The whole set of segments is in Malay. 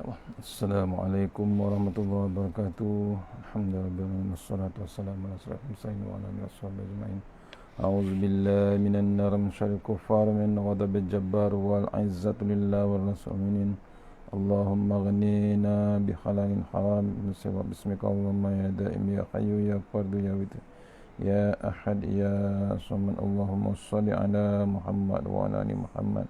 InsyaAllah. Assalamualaikum warahmatullahi wabarakatuh. Alhamdulillah wassalatu wassalamu ala asyrafil mursalin wa ala alihi washabbihi ajma'in. A'udzu billahi minan nar min syarril kuffar min ghadabil jabbar wal 'izzatu lillahi war rasulin. Allahumma ghnina bi halalin haram min sirri bismika Allahumma ya daim ya hayyu ya fardu ya witr ya ahad ya samad. Allahumma shalli ala Muhammad wa ala ali Muhammad.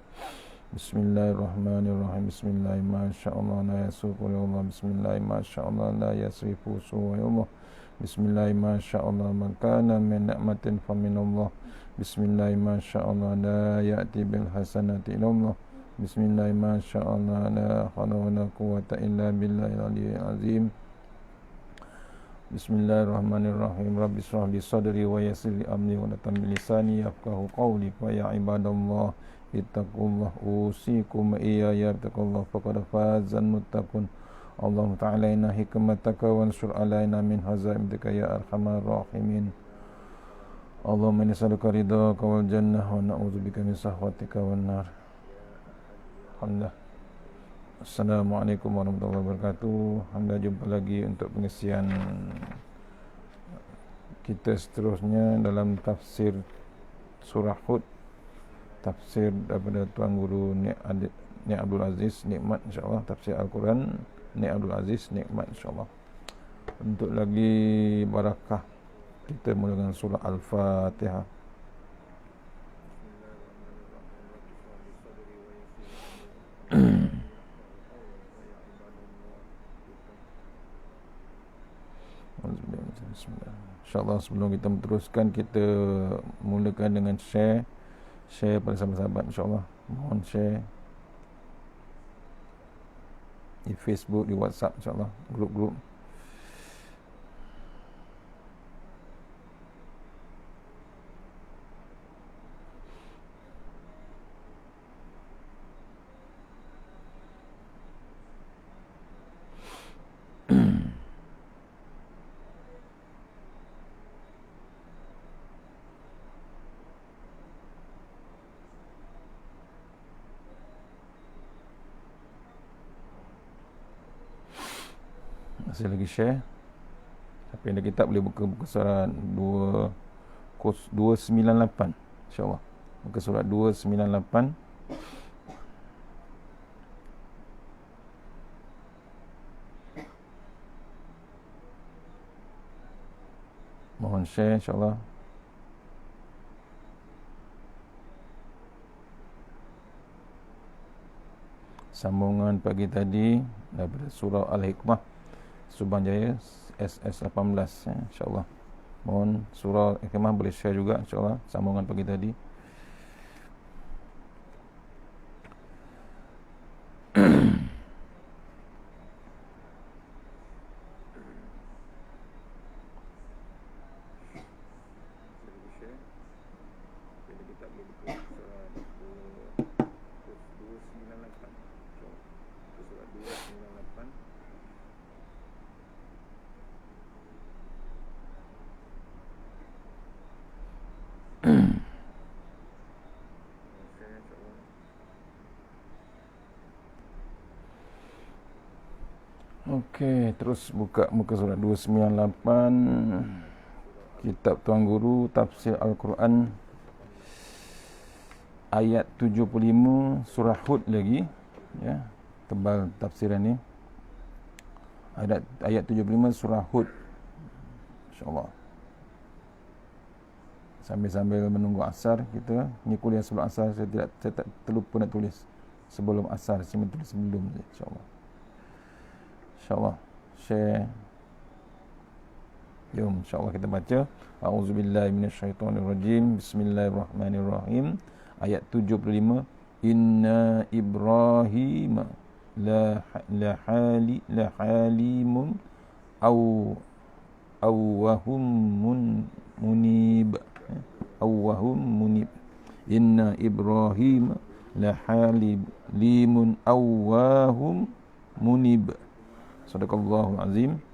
Bismillahirrahmanirrahim. Bismillah masyaallah la yasuqu ya Allah. Bismillah masyaallah la yasrifu su ya Allah. Bismillah masyaallah man kana min ni'matin fa min Allah. Bismillah masyaallah la ya'ti bil hasanati illa Allah. Bismillah masyaallah la hawla wa la quwwata illa billahil aliyyil azim. Bismillahirrahmanirrahim. Rabbi shrah li sadri wa yassir li amri wa hlul lisani yafqahu qawli. Fa ya ibadallah ittaqullah usikum iyaya taqullah faqad fazal muttaqun. Allahumma ta'alaina hikmataka wa ansur alaina min hazaimika ya arhamar rahimin. Allahumma inni nas'aluka ridhaka wal jannah wa na'udzubika min sahwatika wan nar. Alhamdulillah. Assalamualaikum warahmatullahi wabarakatuh. Alhamdulillah, jumpa lagi untuk pengisian kita seterusnya dalam tafsir surah Hud, tafsir daripada Tuan Guru Nik Abdul Aziz Nikmat, insyaAllah. Tafsir Al-Quran Nik Abdul Aziz Nikmat, insyaAllah. Untuk lagi barakah, kita mulakan surah Al-Fatihah. InsyaAllah, sebelum kita meneruskan, kita mulakan dengan share pada sahabat-sahabat, insyaAllah. Mohon share di Facebook, di WhatsApp, insyaAllah, grup-grup. Masih lagi share. Siapa yang ada kitab boleh buka surat 298, insyaAllah. Buka surat 298. Mohon share, insyaAllah. Sambungan pagi tadi daripada surah Al-Hikmah, Subang Jaya SS18, ya, insyaAllah. Mohon surah Al-Hikmah boleh share juga, insyaAllah, sambungan pagi tadi. Okey, terus buka muka surat 298, kitab Tuan Guru Tafsir Al-Quran, ayat 75, surah Hud lagi, ya, tebal tafsiran ni. Ayat 75 surah Hud, insyaAllah. Sambil-sambil menunggu asar, kita ni kuliah sebelum asar. Saya tak terlupa nak tulis sebelum asar, saya tulis sebelum je, insyaAllah. InsyaAllah share. Jom, insyaAllah kita baca. A'udzubillahi minasyaitonirrajim. Bismillahirrahmanirrahim. Ayat 75. Inna Ibrahim la halimun awwahum munib. Awwahum munib. Inna Ibrahim la halimun awwahum munib. Sadaqallahul azim.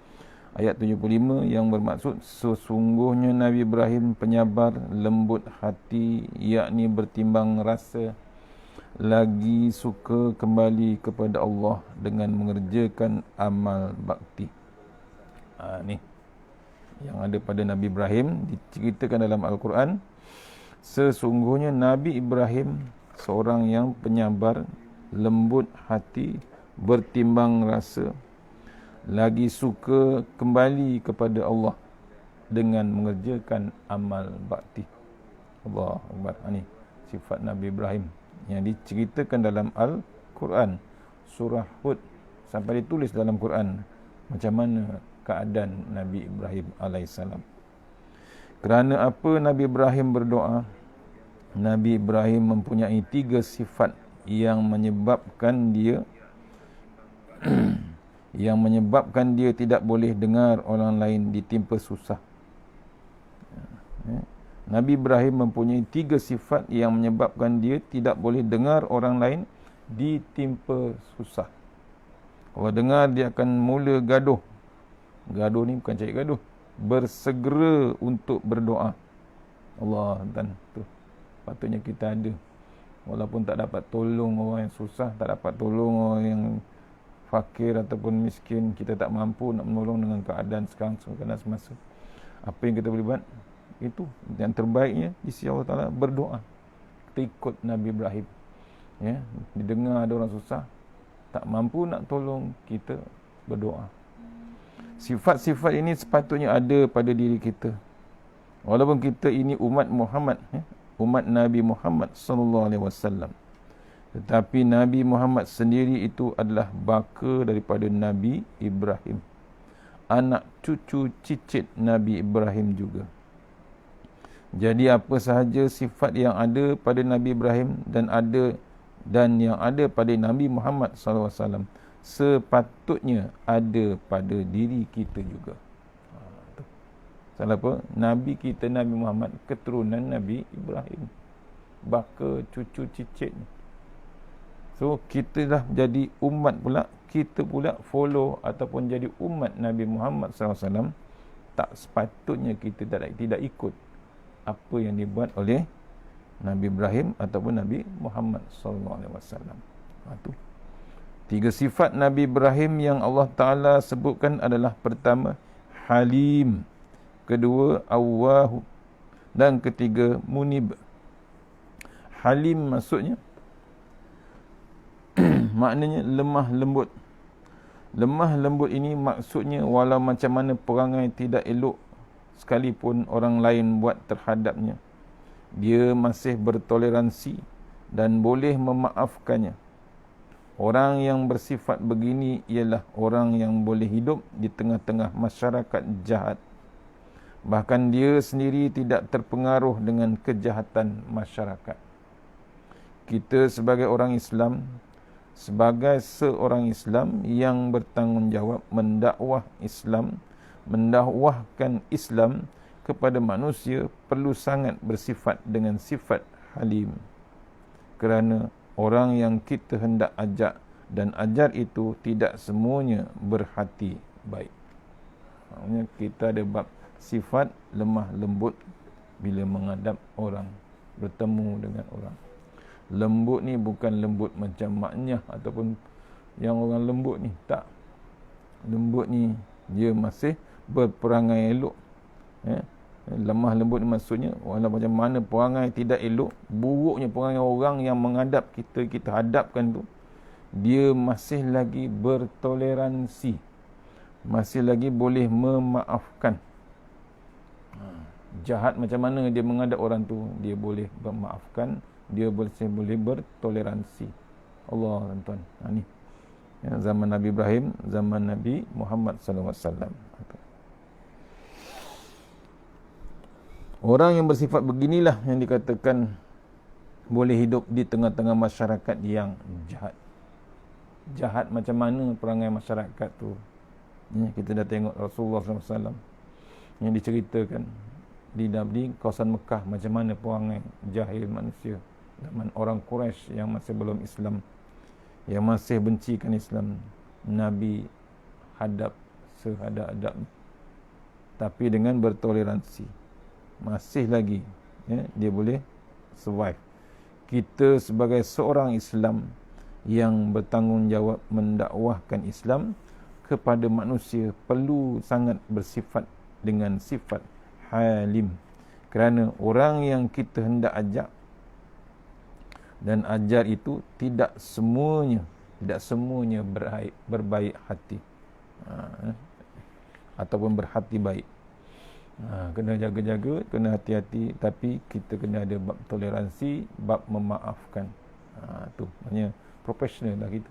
Ayat 75 yang bermaksud sesungguhnya Nabi Ibrahim penyabar, lembut hati, yakni bertimbang rasa, lagi suka kembali kepada Allah dengan mengerjakan amal bakti. Ni yang ada pada Nabi Ibrahim diceritakan dalam Al-Quran. Sesungguhnya Nabi Ibrahim seorang yang penyabar, lembut hati, bertimbang rasa, lagi suka kembali kepada Allah dengan mengerjakan amal bakti. Allahu Akbar. Ni sifat Nabi Ibrahim yang diceritakan dalam Al-Quran, surah Hud, sampai ditulis dalam Quran macam mana keadaan Nabi Ibrahim alaihissalam. Kerana apa Nabi Ibrahim berdoa? Nabi Ibrahim mempunyai 3 sifat yang menyebabkan dia tidak boleh dengar orang lain ditimpa susah. Nabi Ibrahim mempunyai 3 sifat yang menyebabkan dia tidak boleh dengar orang lain ditimpa susah. Kalau dengar, dia akan mula gaduh. Gaduh ni bukan cari gaduh, bersegera untuk berdoa. Allah, dan tu patutnya kita ada. Walaupun tak dapat tolong orang yang susah, tak dapat tolong orang yang fakir ataupun miskin, kita tak mampu nak menolong dengan keadaan sekarang, keadaan semasa, apa yang kita boleh buat? Itu yang terbaiknya di sisi Allah Ta'ala, berdoa. Kita ikut Nabi Ibrahim, ya, didengar ada orang susah, tak mampu nak tolong, kita berdoa. Sifat-sifat ini sepatutnya ada pada diri kita. Walaupun kita ini umat Muhammad, umat Nabi Muhammad sallallahu alaihi wasallam, tetapi Nabi Muhammad sendiri itu adalah baka daripada Nabi Ibrahim, anak cucu cicit Nabi Ibrahim juga. Jadi apa sahaja sifat yang ada pada Nabi Ibrahim dan yang ada pada Nabi Muhammad sallallahu alaihi wasallam, sepatutnya ada pada diri kita juga. Salah apa? Nabi kita Nabi Muhammad keturunan Nabi Ibrahim, baka cucu cicit. So kita dah jadi umat pula, kita pula follow ataupun jadi umat Nabi Muhammad SAW. Tak sepatutnya kita tidak ikut apa yang dibuat oleh Nabi Ibrahim ataupun Nabi Muhammad SAW. Itu 3 sifat Nabi Ibrahim yang Allah Ta'ala sebutkan adalah: pertama, Halim, kedua, Awwahu, dan ketiga, Munib. Halim maksudnya maknanya lemah lembut. Lemah lembut ini maksudnya walau macam mana perangai tidak elok sekalipun orang lain buat terhadapnya, dia masih bertoleransi dan boleh memaafkannya. Orang yang bersifat begini ialah orang yang boleh hidup di tengah-tengah masyarakat jahat. Bahkan dia sendiri tidak terpengaruh dengan kejahatan masyarakat. Kita sebagai orang Islam, sebagai seorang Islam yang bertanggungjawab mendakwahkan Islam kepada manusia, perlu sangat bersifat dengan sifat halim. Kerana orang yang kita hendak ajak dan ajar itu tidak semuanya berhati baik. Maksudnya kita ada bab sifat lemah lembut bila menghadap orang, bertemu dengan orang. Lembut ni bukan lembut macam maknya ataupun yang orang lembut ni, tak. Lembut ni dia masih berperangai elok. Lemah lembut ni maksudnya walau macam mana perangai tidak elok, buruknya perangai orang yang menghadap kita hadapkan tu, dia masih lagi bertoleransi, masih lagi boleh memaafkan. Jahat macam mana dia menghadap orang tu, dia boleh memaafkan, dia boleh bertoleransi. Allah, tuan-tuan. Ni ya, zaman Nabi Ibrahim, zaman Nabi Muhammad sallallahu alaihi wasallam. Orang yang bersifat beginilah yang dikatakan boleh hidup di tengah-tengah masyarakat yang jahat. Jahat macam mana perangai masyarakat tu? Kita dah tengok Rasulullah SAW yang diceritakan di kawasan Mekah, macam mana perangai jahil manusia zaman orang Quraisy yang masih belum Islam, yang masih bencikan Islam. Nabi hadap sehadap-hadap, tapi dengan bertoleransi, masih lagi dia boleh survive. kita sebagai seorang Islam yang bertanggungjawab mendakwahkan Islam kepada manusia perlu sangat bersifat dengan sifat halim. Kerana orang yang kita hendak ajak dan ajar itu tidak semuanya berbaik hati, ataupun berhati baik. Kena jaga-jaga, kena hati-hati, tapi kita kena ada bab toleransi, bab memaafkan. Tu maknanya profesional lah kita.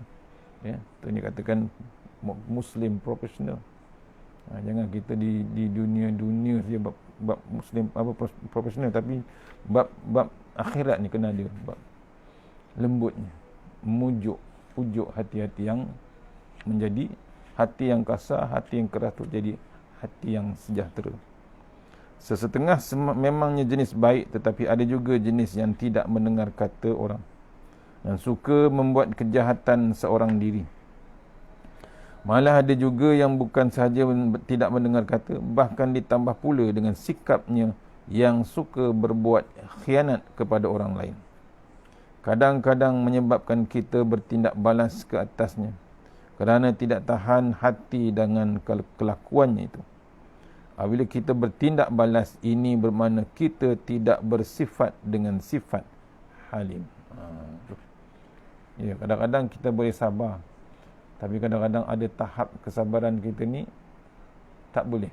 Ya, tu ni katakan Muslim profesional. Jangan kita di dunia saja bab Muslim profesional, tapi bab akhirat ni kena ada bab lembutnya, pujuk hati-hati yang menjadi hati yang kasar, hati yang keras tu jadi hati yang sejahtera. Sesetengah memangnya jenis baik, tetapi ada juga jenis yang tidak mendengar kata orang dan suka membuat kejahatan seorang diri. Malah ada juga yang bukan sahaja tidak mendengar kata, bahkan ditambah pula dengan sikapnya yang suka berbuat khianat kepada orang lain. Kadang-kadang menyebabkan kita bertindak balas ke atasnya kerana tidak tahan hati dengan kelakuannya itu. Apabila kita bertindak balas, ini bermakna kita tidak bersifat dengan sifat halim. Ya, kadang-kadang kita boleh sabar, tapi kadang-kadang ada tahap kesabaran kita ni tak boleh,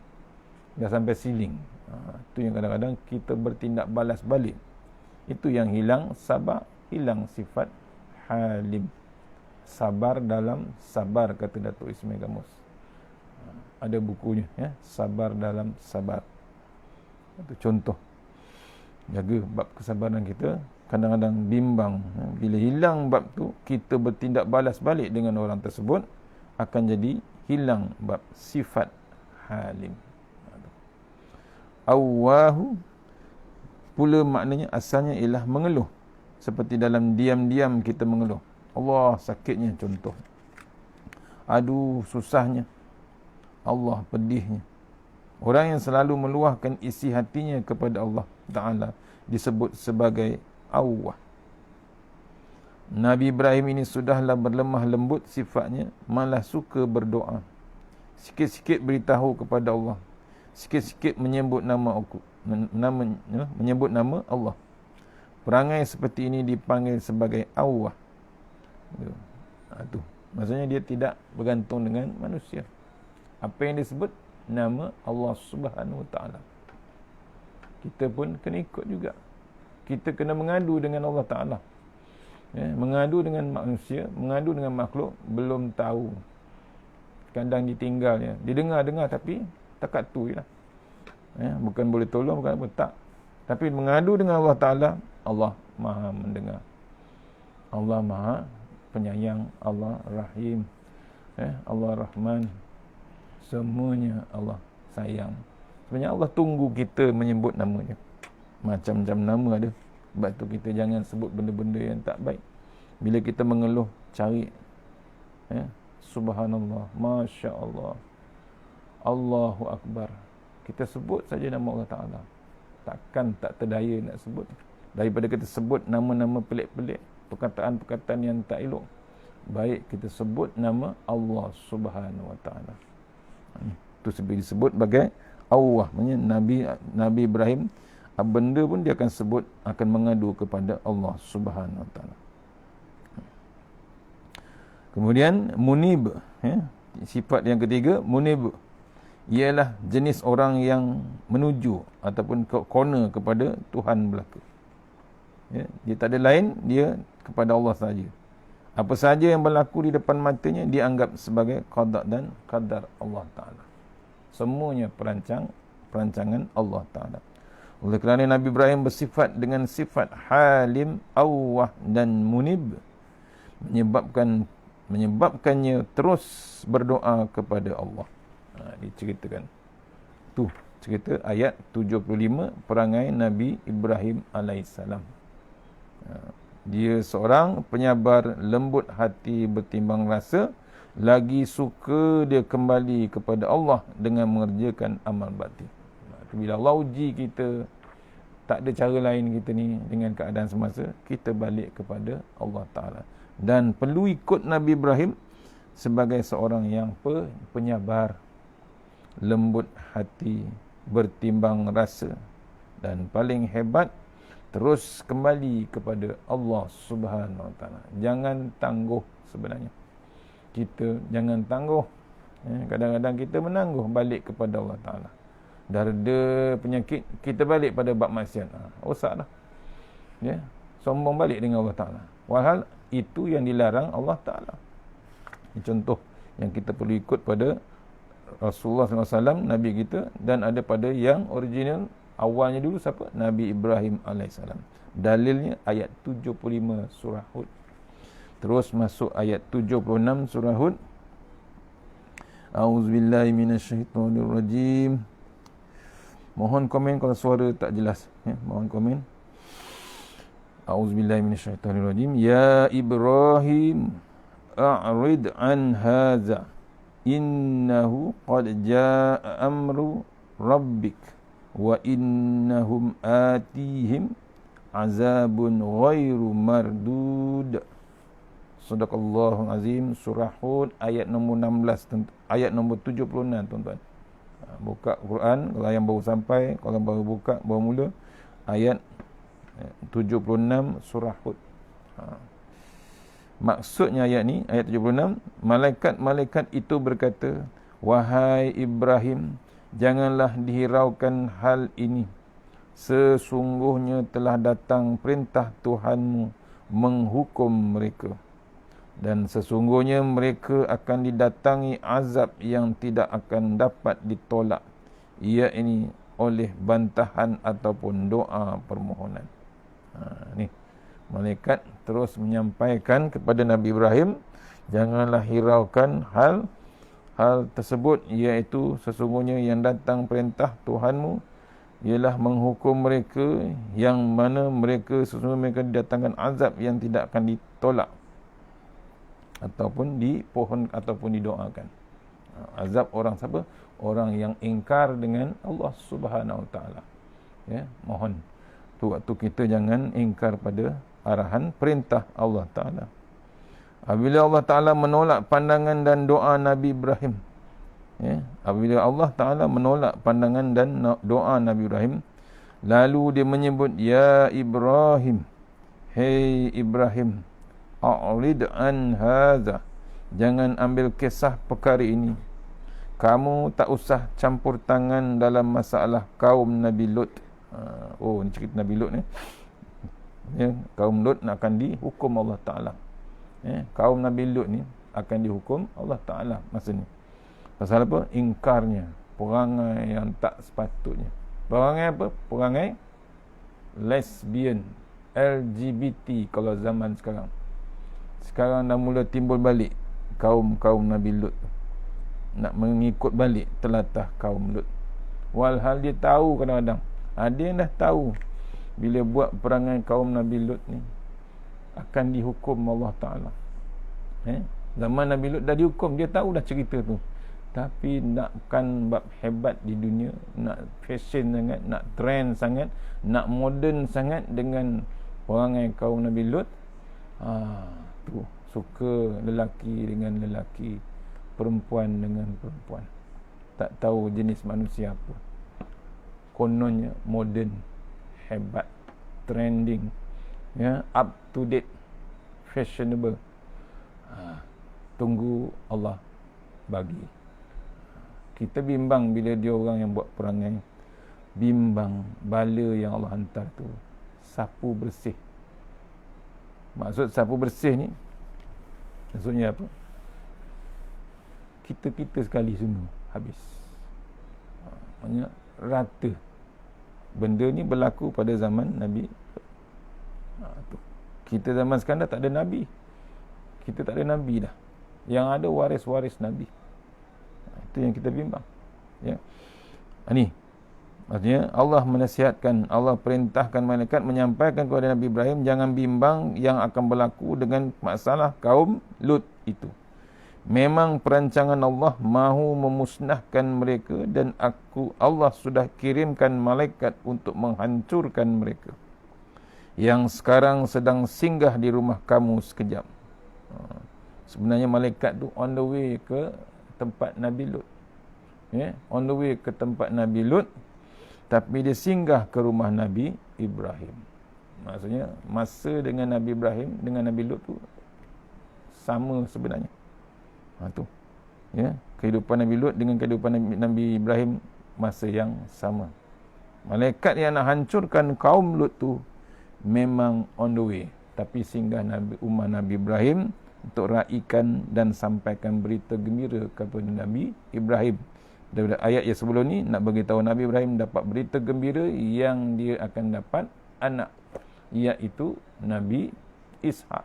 dah sampai ceiling. Itu yang kadang-kadang kita bertindak balas balik. Itu yang hilang sabar, hilang sifat halim. Sabar dalam sabar, kata Datuk Ismail Gamus. Ada bukunya, ya, Sabar dalam Sabar. Itu contoh. Jaga bab kesabaran kita. Kadang-kadang bimbang. Bila hilang bab tu, kita bertindak balas balik dengan orang tersebut, akan jadi hilang bab sifat halim. Awwahu pula maknanya asalnya ialah mengeluh. Seperti dalam diam-diam kita mengeluh. Allah sakitnya, contoh. Aduh susahnya. Allah pedihnya. Orang yang selalu meluahkan isi hatinya kepada Allah Ta'ala disebut sebagai awwah. Nabi Ibrahim ini sudahlah berlemah lembut sifatnya, malah suka berdoa. Sikit-sikit beritahu kepada Allah. Sikit-sikit menyebut nama Allah. Perangai seperti ini dipanggil sebagai awwah. Itu. Maksudnya dia tidak bergantung dengan manusia. Apa yang disebut nama Allah Subhanahu Wa Taala. Kita pun kena ikut juga. Kita kena mengadu dengan Allah Ta'ala. Ya, mengadu dengan manusia, mengadu dengan makhluk, belum tahu. Kadang ditinggal. Ya. Didengar-dengar tapi takat tu je lah. Ya, bukan boleh tolong, bukan apa, tak. Tapi mengadu dengan Allah Ta'ala, Allah Maha mendengar. Allah Maha penyayang, Allah Rahim. Ya, Allah Rahman. Semuanya Allah sayang. Sebenarnya Allah tunggu kita menyebut namanya. Macam-macam nama ada. Sebab tu kita jangan sebut benda-benda yang tak baik. Bila kita mengeluh, cari Subhanallah, Masya Allah, Allahu Akbar. Kita sebut saja nama Allah Ta'ala. Takkan tak terdaya nak sebut. Daripada kita sebut nama-nama pelik-pelik, perkataan-perkataan yang tak elok, baik kita sebut nama Allah Subhanahu Wa Ta'ala. Itu disebut sebagai Allah. Maksudnya Nabi Ibrahim, benda pun dia akan sebut, akan mengadu kepada Allah Subhanahu Wa Taala. Kemudian munib, sifat yang ketiga, munib ialah jenis orang yang menuju ataupun corner kepada Tuhan belaka. Dia tak ada lain, dia kepada Allah saja. Apa sahaja yang berlaku di depan matanya dianggap sebagai qada dan qadar Allah Taala. Semuanya perancangan Allah Taala. Oleh kerana Nabi Ibrahim bersifat dengan sifat halim, awwah dan munib, menyebabkannya terus berdoa kepada Allah. Diceritakan. Tu cerita ayat 75 perangai Nabi Ibrahim alaihissalam. Dia seorang penyabar, lembut hati, bertimbang rasa, lagi suka dia kembali kepada Allah dengan mengerjakan amal bakti. Bila Allah uji kita, Tak ada cara lain kita ni dengan keadaan semasa, kita balik kepada Allah Ta'ala. Dan perlu ikut Nabi Ibrahim sebagai seorang yang penyabar, lembut hati, bertimbang rasa, dan paling hebat, terus kembali kepada Allah Subhanahu Wa Ta'ala. Jangan tangguh sebenarnya. Kita jangan tangguh. Kadang-kadang kita menangguh balik kepada Allah Ta'ala. Dah reda penyakit, kita balik pada bab maksiat. Rosak dah. Ya, sombong balik dengan Allah Ta'ala. Walhal itu yang dilarang Allah Ta'ala. Ini contoh yang kita perlu ikut pada Rasulullah SAW, Nabi kita, dan ada pada yang original awalnya dulu siapa? Nabi Ibrahim AS. Dalilnya ayat 75 surah Hud. Terus masuk ayat 76 surah Hud. A'udzubillahi minasyaitonirrajim. Mohon komen kalau suara tak jelas, ya, mohon komen. A'udzubillahi minasyaitonirrajim. Ya Ibrahim, a'rid an hadza, innahu qad jaa amru rabbik wa innahum atihim azabun ghairu mardud. Sadaqallahul azim. Surah Hud ayat nombor 16, ayat nombor 76 tuan-tuan. Buka Quran, kalau yang baru sampai, kalau baru buka, baru mula, ayat 76 surah Hud. Maksudnya ayat ni, ayat 76, malaikat-malaikat itu berkata, wahai Ibrahim, janganlah dihiraukan hal ini. Sesungguhnya telah datang perintah Tuhanmu menghukum mereka. Dan sesungguhnya mereka akan didatangi azab yang tidak akan dapat ditolak, iaitu oleh bantahan ataupun doa permohonan. Ni malaikat terus menyampaikan kepada Nabi Ibrahim, janganlah hiraukan hal tersebut, iaitu sesungguhnya yang datang perintah Tuhanmu ialah menghukum mereka, yang mana mereka sesungguhnya mereka didatangkan azab yang tidak akan ditolak ataupun dipohon ataupun didoakan. Azab orang siapa? Orang yang ingkar dengan Allah Subhanahu Wa Taala. Ya, mohon tu waktu kita jangan ingkar pada arahan perintah Allah Taala. Apabila Allah Taala menolak pandangan dan doa Nabi Ibrahim, ya, apabila Allah Taala menolak pandangan dan doa Nabi Ibrahim, lalu dia menyebut, ya Ibrahim, hei Ibrahim, a'rid an hadza, jangan ambil kisah perkara ini. Kamu tak usah campur tangan dalam masalah kaum Nabi Lut. Ini cerita Nabi Lut ni. Ya, kaum Lut akan dihukum Allah Ta'ala. Ya, kaum Nabi Lut ni akan dihukum Allah Ta'ala masa ni. Pasal apa? Ingkarnya, perangai yang tak sepatutnya. Perangai apa? Perangai lesbian, LGBT kalau zaman sekarang. Sekarang dah mula timbul balik kaum Nabi Lut, nak mengikut balik telatah kaum Lut. Walhal dia tahu, kadang-kadang ada yang dah tahu bila buat perangai kaum Nabi Lut ni akan dihukum Allah Ta'ala. Zaman Nabi Lut dah dihukum, dia tahu dah cerita tu. Tapi nakkan bab hebat di dunia, nak fashion sangat, nak trend sangat, nak modern sangat dengan perangai kaum Nabi Lut. Tu suka lelaki dengan lelaki, perempuan dengan perempuan, tak tahu jenis manusia apa. Kononnya modern, hebat, trending, ya, up to date, fashionable. Tunggu Allah bagi. Kita bimbang bila dia orang yang buat perangai, bimbang bala yang Allah hantar tu sapu bersih. Maksud sapu bersih ni, maksudnya apa? Kita sekali semua habis. Maksudnya rata. Benda ni berlaku pada zaman Nabi. Kita zaman sekarang dah tak ada Nabi. Kita tak ada Nabi dah. Yang ada waris-waris Nabi. Itu yang kita bimbang. Ya. Ni maksudnya Allah menasihatkan, Allah perintahkan malaikat menyampaikan kepada Nabi Ibrahim, jangan bimbang yang akan berlaku dengan masalah kaum Lut itu. Memang perancangan Allah mahu memusnahkan mereka dan Allah sudah kirimkan malaikat untuk menghancurkan mereka yang sekarang sedang singgah di rumah kamu sekejap. Sebenarnya malaikat tu on the way ke tempat Nabi Lut. On the way ke tempat Nabi Lut, tapi dia singgah ke rumah Nabi Ibrahim. Maksudnya masa dengan Nabi Ibrahim dengan Nabi Lut tu sama sebenarnya. Kehidupan Nabi Lut dengan kehidupan Nabi Ibrahim masa yang sama. Malaikat yang nak hancurkan kaum Lut tu memang on the way, tapi singgah rumah Nabi Ibrahim untuk raikan dan sampaikan berita gembira kepada Nabi Ibrahim. Daripada ayat yang sebelum ni nak bagi tahu Nabi Ibrahim dapat berita gembira yang dia akan dapat anak, iaitu Nabi Ishak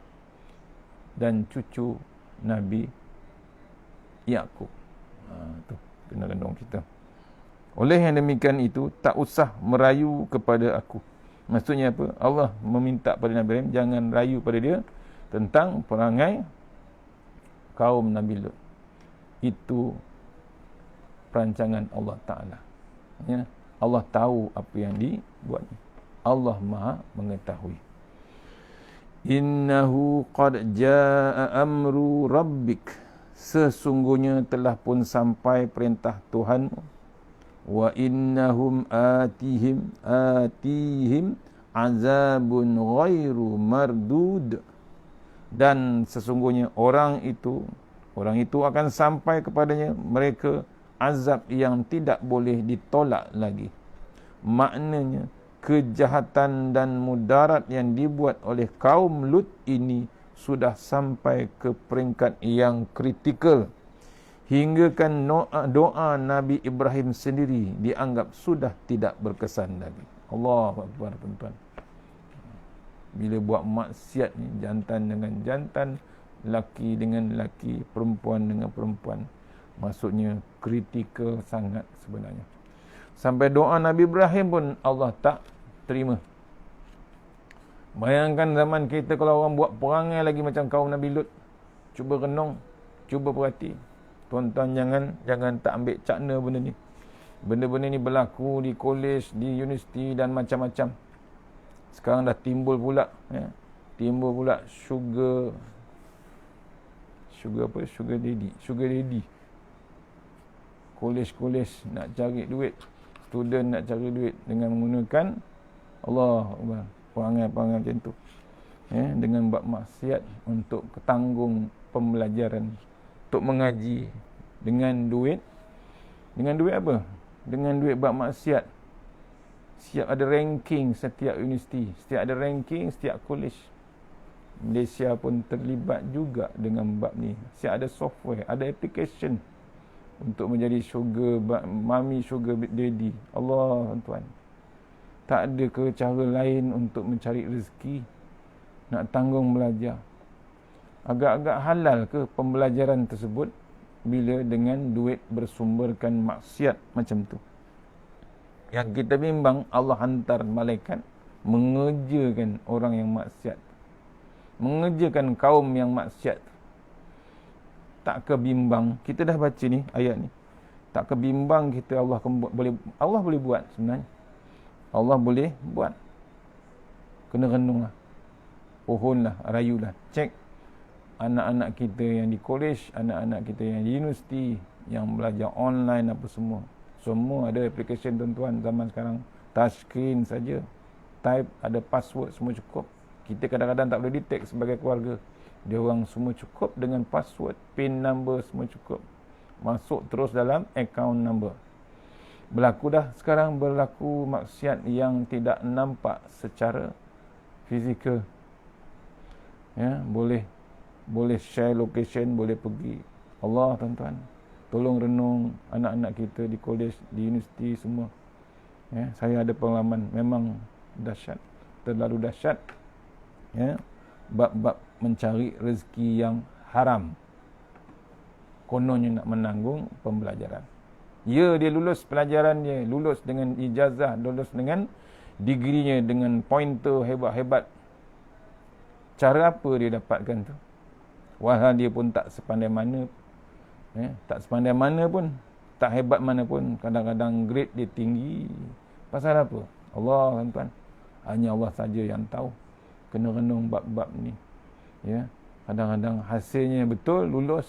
dan cucu Nabi Yaqub. Tu kena renung kita. Oleh yang demikian itu, tak usah merayu kepada aku. Maksudnya apa? Allah meminta pada Nabi Ibrahim jangan rayu pada dia tentang perangai kaum Nabi Lut. Itu perancangan Allah Ta'ala. Allah tahu apa yang dibuat. Allah Maha mengetahui. Innahu qad jaa amru rabbik. Sesungguhnya telah pun sampai perintah Tuhanmu. Wa innahum atihim azabun ghairu mardud. Dan sesungguhnya orang itu akan sampai kepadanya mereka azab yang tidak boleh ditolak lagi. Maknanya kejahatan dan mudarat yang dibuat oleh kaum Lut ini sudah sampai ke peringkat yang kritikal, hingga kan doa Nabi Ibrahim sendiri dianggap sudah tidak berkesan lagi. Allahu Akbar, tuan-tuan. Bila buat maksiat ni, jantan dengan jantan, laki dengan laki, perempuan dengan perempuan, maksudnya kritikal sangat sebenarnya. Sampai doa Nabi Ibrahim pun Allah tak terima. Bayangkan zaman kita kalau orang buat perangai lagi macam kaum Nabi Lut. Cuba renung, cuba perhati. Tuan-tuan jangan tak ambil cakna benda ni. Benda-benda ni berlaku di kolej, di universiti dan macam-macam. Sekarang dah timbul pula sugar daddy. Kolej nak cari duit, student nak cari duit dengan menggunakan Allah perangai-perangai macam tu, dengan buat maksiat untuk ketanggung pembelajaran, untuk mengaji dengan duit apa? Dengan duit buat maksiat. Siap ada ranking setiap universiti, setiap ada ranking setiap kolej. Malaysia pun terlibat juga dengan bab ni. Siap ada software, ada application untuk menjadi sugar mami, sugar daddy. Allah, tuan. Tak ada ke cara lain untuk mencari rezeki? Nak tanggung belajar? Agak-agak halal ke pembelajaran tersebut bila dengan duit bersumberkan maksiat macam tu? Yang kita bimbang, Allah hantar malaikat mengerjakan orang yang maksiat, mengerjakan kaum yang maksiat. Tak kebimbang, kita dah baca ni ayat ni, tak kebimbang kita Allah boleh buat sebenarnya. Allah boleh buat. Kena renunglah, pohonlah, rayulah. Cek anak-anak kita yang di kolej, anak-anak kita yang di universiti, yang belajar online apa semua. Semua ada application, tuan-tuan. Zaman sekarang touchscreen saja, type, ada password, semua cukup. Kita kadang-kadang tak boleh detect sebagai keluarga. Dia orang semua cukup dengan password, pin number semua cukup. Masuk terus dalam account number. Sekarang berlaku maksiat yang tidak nampak secara fizikal. Boleh share location, boleh pergi. Allah, tuan-tuan, tolong renung anak-anak kita di kolej, di universiti semua. Saya ada pengalaman, memang dahsyat, terlalu dahsyat. Bab-bab mencari rezeki yang haram, kononnya nak menanggung pembelajaran. Dia lulus pelajaran dia, lulus dengan ijazah, lulus dengan degrinya, dengan pointer hebat-hebat. Cara apa dia dapatkan tu? Walau dia pun tak sepandai mana Tak sepandai mana pun, tak hebat mana pun, kadang-kadang grade dia tinggi. Pasal apa? Allah, tuan-tuan. Hanya Allah saja yang tahu. Kena renung bab-bab ni. Ya. Kadang-kadang hasilnya betul, lulus,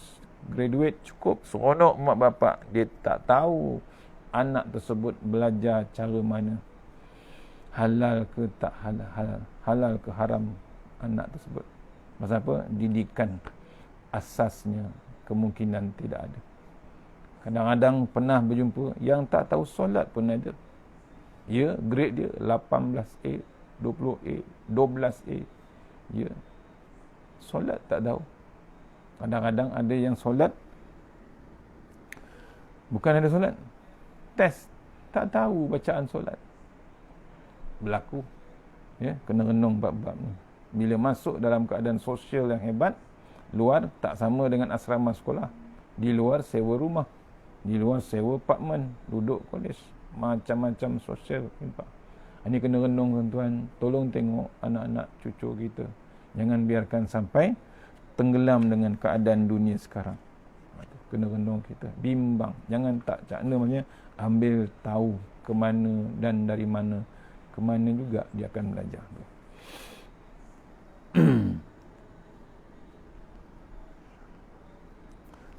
graduate cukup, seronok mak bapak. Dia tak tahu anak tersebut belajar cara mana. Halal ke tak halal, halal ke haram anak tersebut. Pasal apa? Didikan asasnya kemungkinan tidak ada. Kadang-kadang pernah berjumpa yang tak tahu solat pun ada. Ya, grade dia 18A, 20A, 12A. Ya. Solat tak tahu. Kadang-kadang ada yang solat bukan ada solat, test, tak tahu bacaan solat. Berlaku. Ya, kena renung bab-bab ni. Bila masuk dalam keadaan sosial yang hebat, luar tak sama dengan asrama sekolah. Di luar sewa rumah, di luar sewa apartmen, duduk kolej, macam-macam sosial impak. Ini kena renung tuan-tuan. Tolong tengok anak-anak cucu kita. Jangan biarkan sampai tenggelam dengan keadaan dunia sekarang. Kena renung kita. Bimbang. Jangan tak cakna, maksudnya ambil tahu ke mana dan dari mana ke mana juga dia akan belajar.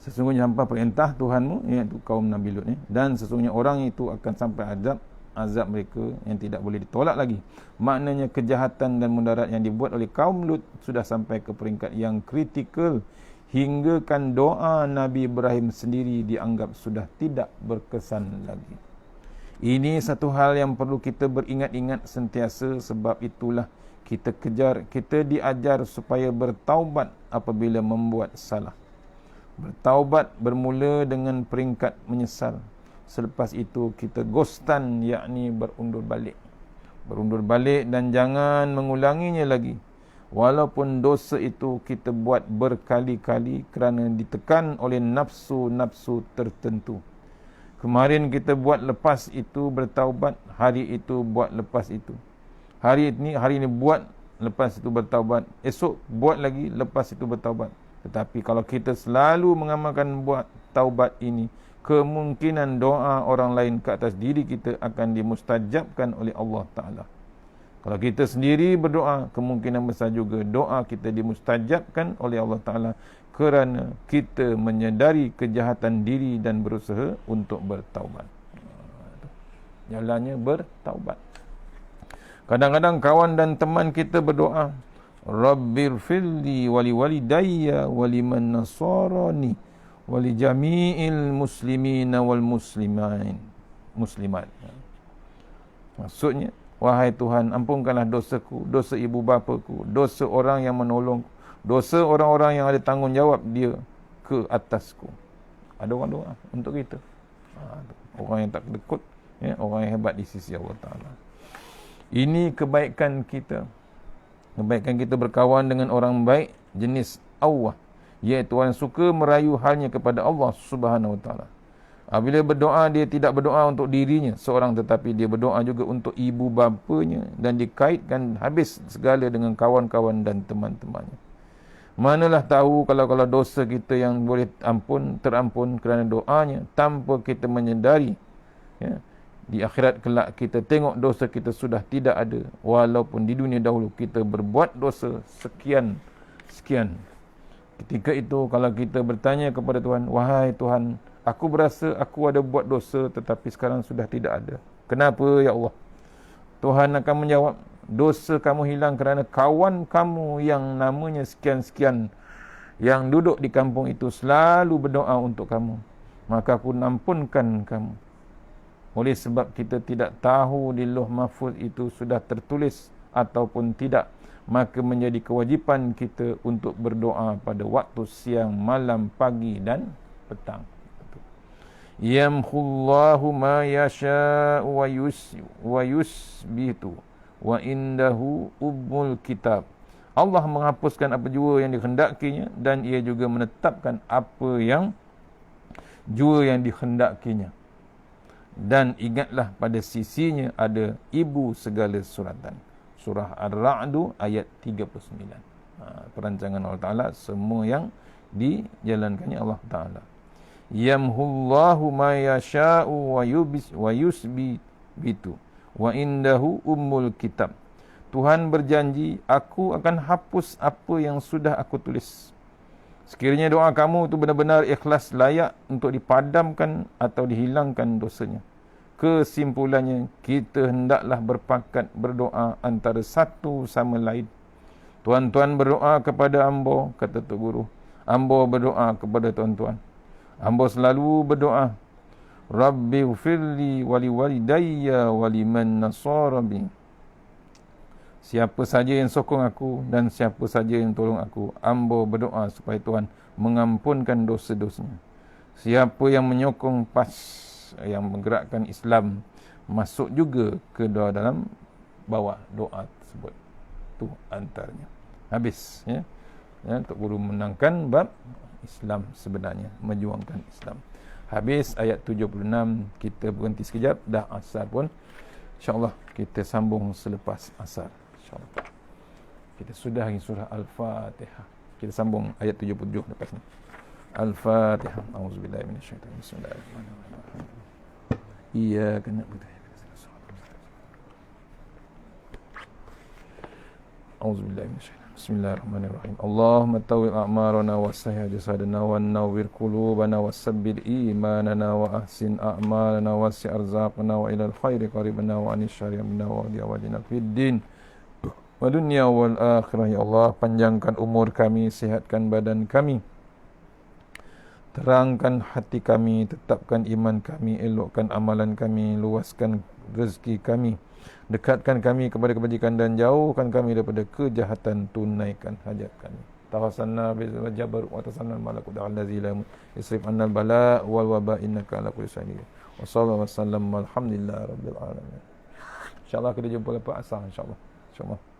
Sesungguhnya sampai perintah Tuhanmu, iaitu kaum Nabi Lut ni, dan sesungguhnya orang itu akan sampai azab mereka yang tidak boleh ditolak lagi. Maknanya kejahatan dan mudarat yang dibuat oleh kaum Lut sudah sampai ke peringkat yang kritikal, hingga kan doa Nabi Ibrahim sendiri dianggap sudah tidak berkesan lagi. Ini satu hal yang perlu kita beringat-ingat sentiasa. Sebab itulah kita diajar supaya bertaubat apabila membuat salah. Bertaubat bermula dengan peringkat menyesal. Selepas itu kita ghostan, yakni berundur balik. Berundur balik dan jangan mengulanginya lagi. Walaupun dosa itu kita buat berkali-kali kerana ditekan oleh nafsu-nafsu tertentu. Kemarin kita buat, lepas itu bertaubat, hari itu buat, lepas itu. Hari ini buat, lepas itu bertaubat. Esok buat lagi, lepas itu bertaubat. Tetapi kalau kita selalu mengamalkan buat taubat ini, kemungkinan doa orang lain ke atas diri kita akan dimustajabkan oleh Allah Ta'ala. Kalau kita sendiri berdoa, kemungkinan besar juga doa kita dimustajabkan oleh Allah Ta'ala, kerana kita menyedari kejahatan diri dan berusaha untuk bertaubat. Jalannya bertaubat. Kadang-kadang kawan dan teman kita berdoa, Rabbirfirli wali walidayya waliman nasarani wali jami'il muslimina wal muslimat. Maksudnya, wahai Tuhan, ampunkanlah dosaku, dosa ibu bapaku, dosa orang yang menolongku, dosa orang-orang yang ada tanggungjawab dia ke atasku. Ada orang doa untuk kita. Orang yang tak kedekut, ya, orang yang hebat di sisi Allah Ta'ala. Ini kebaikan kita. Kebaikan kita berkawan dengan orang baik jenis Allah, iaitu orang suka merayu halnya kepada Allah Subhanahu Wa Ta'ala. Bila berdoa, dia tidak berdoa untuk dirinya seorang, tetapi dia berdoa juga untuk ibu bapanya, dan dikaitkan habis segala dengan kawan-kawan dan teman-temannya. Manalah tahu kalau dosa kita yang boleh terampun kerana doanya, tanpa kita menyedari, ya, di akhirat kelak kita tengok dosa kita sudah tidak ada, walaupun di dunia dahulu kita berbuat dosa sekian. Ketika itu kalau kita bertanya kepada Tuhan, wahai Tuhan, aku berasa aku ada buat dosa, tetapi sekarang sudah tidak ada. Kenapa ya Allah? Tuhan akan menjawab, dosa kamu hilang kerana kawan kamu yang namanya sekian-sekian, yang duduk di kampung itu selalu berdoa untuk kamu, maka aku ampunkan kamu. Oleh sebab kita tidak tahu di Lauh Mahfuz itu sudah tertulis ataupun tidak, maka menjadi kewajipan kita untuk berdoa pada waktu siang, malam, pagi dan petang. Yamhullahu ma yasha'u wa yusbitu wa indahu ummul kitab. Allah menghapuskan apa jua yang dikehendakinya, dan ia juga menetapkan apa yang jua yang dikehendakinya. Dan ingatlah pada sisinya ada ibu segala suratan. Surah Ar-Ra'd ayat 39. Perancangan Allah Ta'ala, semua yang dijalankannya Allah Ta'ala. yamhullahu ma yasha'u wa yusbitu wa indahu ummul kitab. Tuhan berjanji, aku akan hapus apa yang sudah aku tulis. Sekiranya doa kamu itu benar-benar ikhlas, layak untuk dipadamkan atau dihilangkan dosanya. Kesimpulannya, kita hendaklah berpakat berdoa antara satu sama lain. Tuan-tuan berdoa kepada ambo, kata Tok Guru. Ambo berdoa kepada tuan-tuan. Ambo selalu berdoa, Rabbi ufirli wali walidayya waliman nasara bi. Siapa saja yang sokong aku dan siapa saja yang tolong aku, ambo berdoa supaya Tuhan mengampunkan dosa-dosanya. Siapa yang menyokong PAS, yang menggerakkan Islam, masuk juga ke dalam bawah doa tersebut. Itu antaranya. Habis. Ya. Tok Guru menangkan bab Islam sebenarnya, menjuangkan Islam. Habis ayat 76, kita berhenti sekejap, dah asar pun. InsyaAllah kita sambung selepas asar. InsyaAllah. Kita sudahi surah Al-Fatihah. Kita sambung ayat 77 lepas ni. Al-Fatihah. A'udzubillahi minasyaitanir rajim. Bismillahirrahmanirrahim. Iyyaka na'budu wa iyyaka nasta'in. A'udzubillahi minasyaitanir. Bismillahirrahmanirrahim. Allahumma tawil a'marana wa sahih jasadana wa nawwir qulubana wa sabbir imanana wa ahsin a'malana wa si' arzaqana wa ilal khairi qaribana wa anis syarri minna wa diawadina fid din wa dunya wal akhirah. Ya Allah, panjangkan umur kami, sihatkan badan kami, terangkan hati kami, tetapkan iman kami, elokkan amalan kami, luaskan rezeki kami, dekatkan kami kepada kebajikan dan jauhkan kami daripada kejahatan, tunaikan hajat kami. Tawassalna bil jabar wa tasanna malakut allazi la yusrif annal bala wal waba innaka ala kulli syai'in. Wa sallallahu wasallam alhamdulillah rabbil alamin. Insyaallah kita jumpa lepas asar insyaallah.